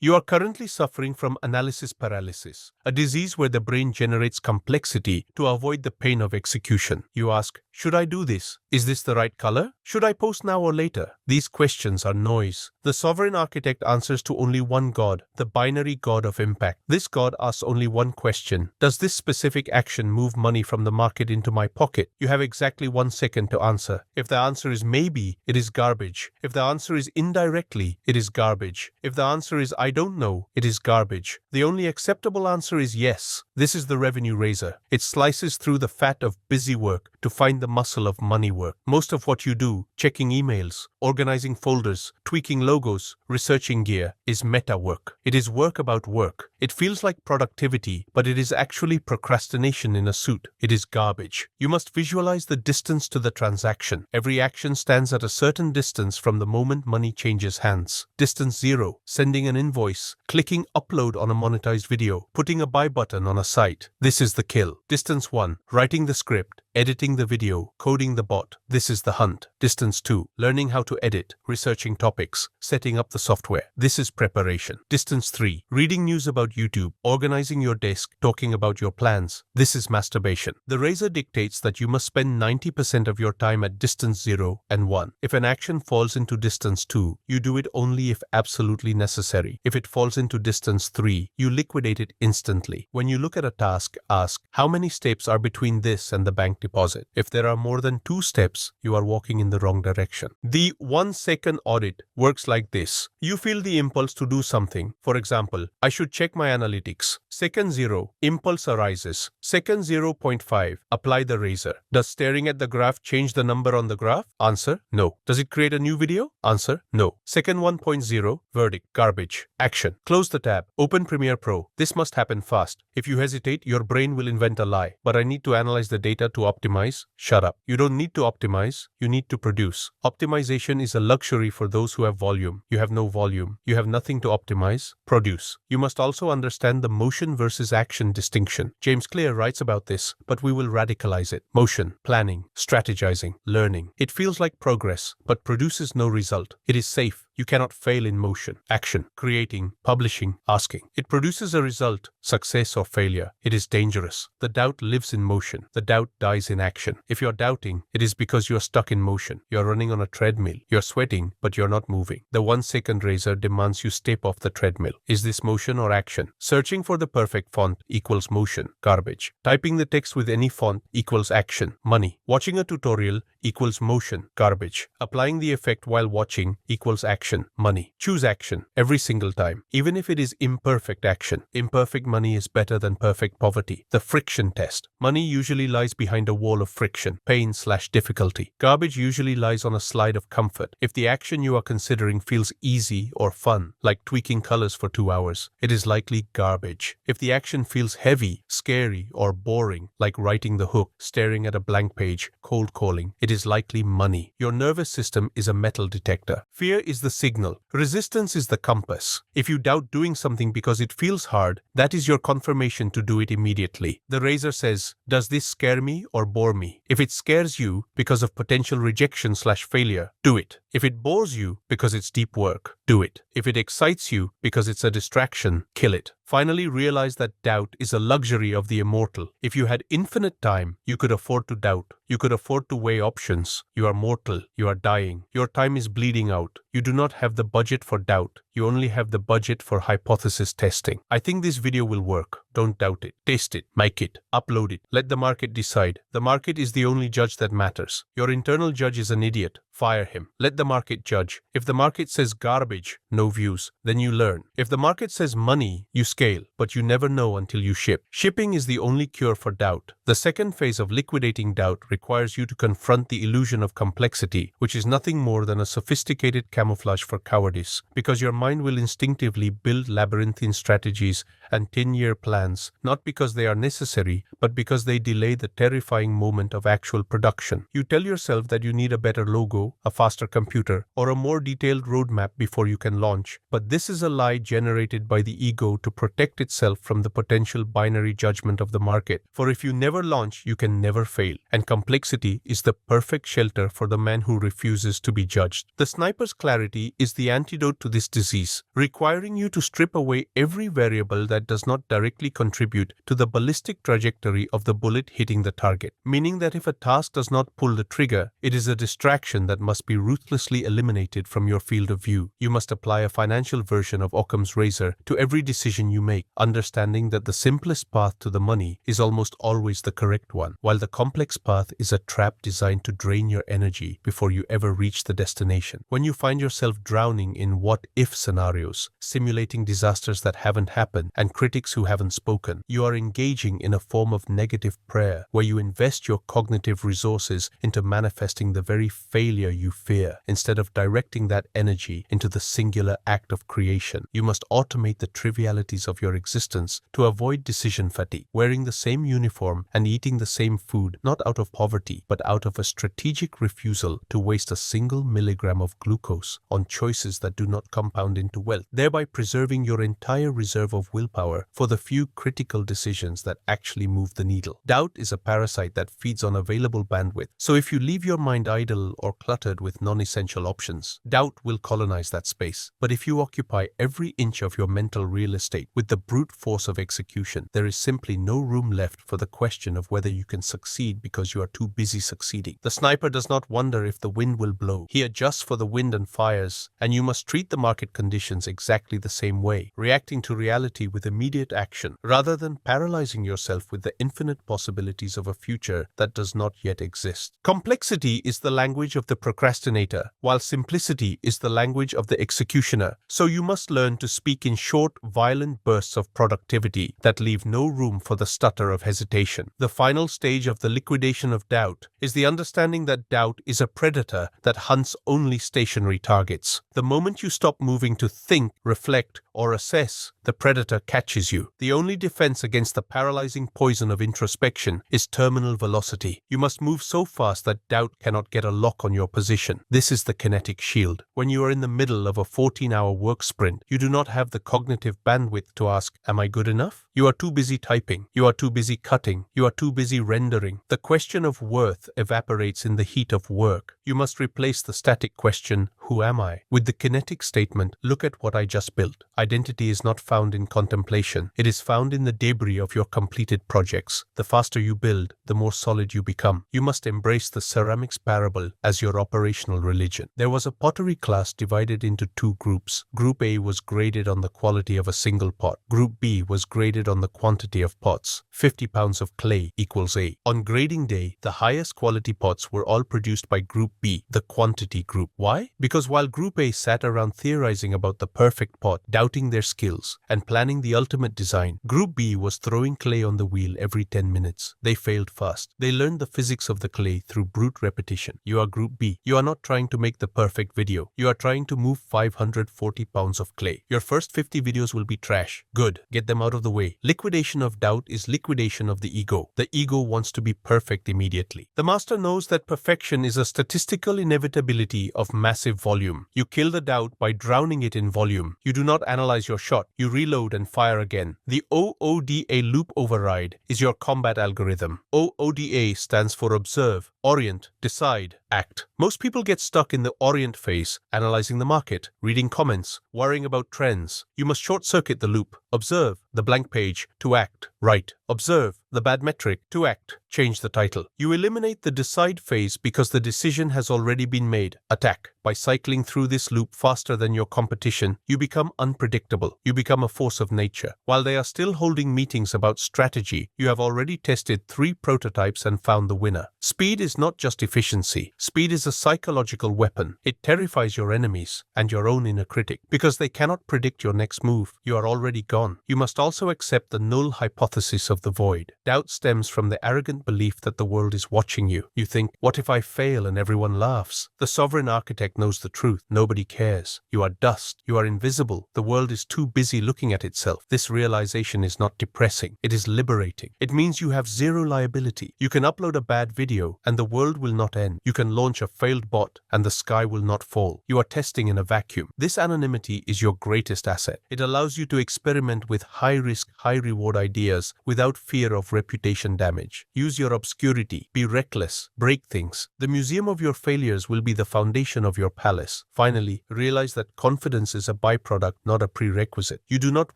You are currently suffering from analysis paralysis, a disease where the brain generates complexity to avoid the pain of execution. You ask, should I do this? Is this the right color? Should I post now or later? These questions are noise. The sovereign architect answers to only one God, the binary God of impact. This God asks only one question. Does this specific action move money from the market into my pocket? You have exactly 1 second to answer. If the answer is maybe, it is garbage. If the answer is indirectly, it is garbage. If the answer is I don't know, it is garbage. The only acceptable answer is yes. This is the revenue razor. It slices through the fat of busy work to find the muscle of money work. Most of what you do, checking emails, organizing folders, tweaking logos, researching gear, is meta work. It is work about work. It feels like productivity, but it is actually procrastination in a suit. It is garbage. You must visualize the distance to the transaction. Every action stands at a certain distance from the moment money changes hands. Distance 0, sending an invoice, clicking upload on a monetized video, putting a buy button on a site. This is the kill. Distance 1, writing the script, editing the video, coding the bot. This is the hunt. Distance 2, learning how to edit, researching topics, setting up the software. This is preparation. Distance 3, reading news about YouTube, organizing your desk, talking about your plans. This is masturbation. The razor dictates that you must spend 90% of your time at distance 0 and 1. If an action falls into distance 2, you do it only if absolutely necessary. If it falls into distance 3, you liquidate it instantly. When you look at a task, ask, how many steps are between this and the bank deposit? If there are more than 2 steps, you are walking in the wrong direction. The 1 second audit works like this. You feel the impulse to do something. For example, I should check my analytics. Second 0, impulse arises. Second 0.5, apply the razor. Does staring at the graph change the number on the graph? Answer, no. Does it create a new video? Answer, no. Second 1.0, verdict, garbage. Action, close the tab, open Premiere Pro. This must happen fast. If you hesitate, your brain will invent a lie. But I need to analyze the data to optimize. Shut up. You don't need to optimize, you need to produce. Optimization is a luxury for those who have volume. You have no volume. You have nothing to optimize. Produce. You must also understand the motion versus action distinction. James Clear writes about this, but we will radicalize it. Motion, planning, strategizing, learning. It feels like progress, but produces no result. It is safe. You cannot fail in motion. Action, creating, publishing, asking. It produces a result, success or failure. It is dangerous. The doubt lives in motion. The doubt dies in action. If you're doubting, it is because you're stuck in motion. You're running on a treadmill. You're sweating, but you're not moving. The 1 second razor demands you step off the treadmill. Is this motion or action? Searching for the perfect font equals motion. Garbage. Typing the text with any font equals action. Money. Watching a tutorial equals motion. Garbage. Applying the effect while watching equals action. Money. Choose action every single time, even if it is imperfect action. Imperfect money is better than perfect poverty. The friction test. Money usually lies behind a wall of friction, pain/difficulty. Garbage usually lies on a slide of comfort. If the action you are considering feels easy or fun, like tweaking colors for 2 hours, it is likely garbage. If the action feels heavy, scary, or boring, like writing the hook, staring at a blank page, cold calling, it is likely money. Your nervous system is a metal detector. Fear is the signal. Resistance is the compass. If you doubt doing something because it feels hard, that is your confirmation to do it immediately. The razor says, does this scare me or bore me? If it scares you because of potential rejection/failure, do it. If it bores you because it's deep work, do it. If it excites you because it's a distraction, kill it. Finally, realize that doubt is a luxury of the immortal. If you had infinite time, you could afford to doubt. You could afford to weigh options. You are mortal. You are dying. Your time is bleeding out. You do not have the budget for doubt. You only have the budget for hypothesis testing. I think this video will work. Don't doubt it. Test it. Make it. Upload it. Let the market decide. The market is the only judge that matters. Your internal judge is an idiot. Fire him. Let the market judge. If the market says garbage, no views, then you learn. If the market says money, you scale, but you never know until you ship. Shipping is the only cure for doubt. The second phase of liquidating doubt requires you to confront the illusion of complexity, which is nothing more than a sophisticated camouflage for cowardice, because your mind will instinctively build labyrinthine strategies and 10-year plans plans, not because they are necessary, but because they delay the terrifying moment of actual production. You tell yourself that you need a better logo, a faster computer, or a more detailed roadmap before you can launch. But this is a lie generated by the ego to protect itself from the potential binary judgment of the market. For if you never launch, you can never fail. And complexity is the perfect shelter for the man who refuses to be judged. The sniper's clarity is the antidote to this disease, requiring you to strip away every variable that does not directly contribute to the ballistic trajectory of the bullet hitting the target. Meaning that if a task does not pull the trigger, it is a distraction that must be ruthlessly eliminated from your field of view. You must apply a financial version of Occam's razor to every decision you make, understanding that the simplest path to the money is almost always the correct one, while the complex path is a trap designed to drain your energy before you ever reach the destination. When you find yourself drowning in what-if scenarios, simulating disasters that haven't happened and critics who haven't spoken, you are engaging in a form of negative prayer where you invest your cognitive resources into manifesting the very failure you fear, instead of directing that energy into the singular act of creation. You must automate the trivialities of your existence to avoid decision fatigue, wearing the same uniform and eating the same food, not out of poverty, but out of a strategic refusal to waste a single milligram of glucose on choices that do not compound into wealth, thereby preserving your entire reserve of willpower for the few critical decisions that actually move the needle. Doubt is a parasite that feeds on available bandwidth, so if you leave your mind idle or cluttered with non-essential options, doubt will colonize that space. But if you occupy every inch of your mental real estate with the brute force of execution, there is simply no room left for the question of whether you can succeed because you are too busy succeeding. The sniper does not wonder if the wind will blow. He adjusts for the wind and fires, and you must treat the market conditions exactly the same way, reacting to reality with immediate action, rather than paralyzing yourself with the infinite possibilities of a future that does not yet exist. Complexity is the language of the procrastinator, while simplicity is the language of the executioner. So you must learn to speak in short, violent bursts of productivity that leave no room for the stutter of hesitation. The final stage of the liquidation of doubt is the understanding that doubt is a predator that hunts only stationary targets. The moment you stop moving to think, reflect, or assess, the predator catches you. The only defense against the paralyzing poison of introspection is terminal velocity. You must move so fast that doubt cannot get a lock on your position. This is the kinetic shield. When you are in the middle of a 14-hour work sprint, you do not have the cognitive bandwidth to ask, am I good enough? You are too busy typing. You are too busy cutting. You are too busy rendering. The question of worth evaporates in the heat of work. You must replace the static question, who am I, with the kinetic statement, look at what I just built. Identity is not found in contemplation. It is found in the debris of your completed projects. The faster you build, the more solid you become. You must embrace the ceramics parable as your operational religion. There was a pottery class divided into two groups. Group A was graded on the quality of a single pot. Group B was graded on the quantity of pots. 50 pounds of clay equals A. On grading day, the highest quality pots were all produced by Group B, the quantity group. Why? Because while Group A sat around theorizing about the perfect pot, doubting their skills, and planning the ultimate design, Group B was throwing clay on the wheel every 10 minutes. They failed fast. They learned the physics of the clay through brute repetition. You are Group B. You are not trying to make the perfect video. You are trying to move 540 pounds of clay. Your first 50 videos will be trash. Good. Get them out of the way. Liquidation of doubt is liquidation of the ego. The ego wants to be perfect immediately. The master knows that perfection is a statistical inevitability of massive volume. You kill the doubt by drowning it in volume. You do not analyze your shot. You reload and fire again. The OODA loop override is your combat algorithm. OODA stands for observe, orient, decide, act. Most people get stuck in the orient phase, analyzing the market, reading comments, worrying about trends. You must short-circuit the loop. Observe, the blank page, to act, write. Observe, the bad metric, to act, change the title. You eliminate the decide phase because the decision has already been made, attack. By cycling through this loop faster than your competition, you become unpredictable. You become a force of nature. While they are still holding meetings about strategy, you have already tested 3 prototypes and found the winner. Speed is is not just efficiency. Speed is a psychological weapon. It terrifies your enemies and your own inner critic because they cannot predict your next move. You are already gone. You must also accept the null hypothesis of the void. Doubt stems from the arrogant belief that the world is watching you. You think, what if I fail and everyone laughs? The sovereign architect knows the truth. Nobody cares. You are dust. You are invisible. The world is too busy looking at itself. This realization is not depressing. It is liberating. It means you have zero liability. You can upload a bad video and the world will not end. You can launch a failed bot and the sky will not fall. You are testing in a vacuum. This anonymity is your greatest asset. It allows you to experiment with high-risk, high-reward ideas without fear of reputation damage. Use your obscurity. Be reckless. Break things. The museum of your failures will be the foundation of your palace. Finally, realize that confidence is a byproduct, not a prerequisite. You do not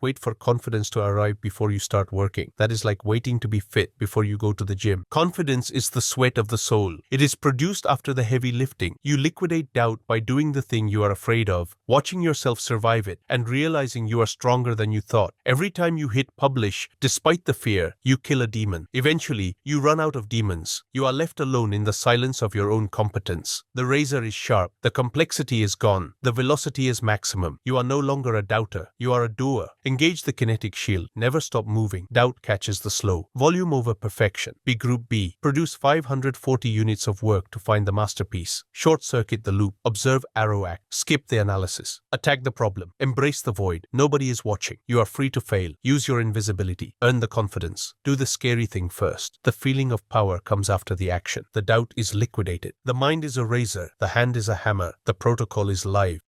wait for confidence to arrive before you start working. That is like waiting to be fit before you go to the gym. Confidence is the sweat of the soul. It is produced after the heavy lifting. You liquidate doubt by doing the thing you are afraid of, watching yourself survive it, and realizing you are stronger than you thought. Every time you hit publish, despite the fear, you kill a demon. Eventually, you run out of demons. You are left alone in the silence of your own competence. The razor is sharp. The complexity is gone. The velocity is maximum. You are no longer a doubter. You are a doer. Engage the kinetic shield. Never stop moving. Doubt catches the slow. Volume over perfection. Be Group B. Produce 540 units of work to find the masterpiece. Short-circuit the loop. Observe arrow act. Skip the analysis. Attack the problem. Embrace the void. Nobody is watching. You are free to fail. Use your invisibility. Earn the confidence. Do the scary thing first. The feeling of power comes after the action. The doubt is liquidated. The mind is a razor. The hand is a hammer. The protocol is live.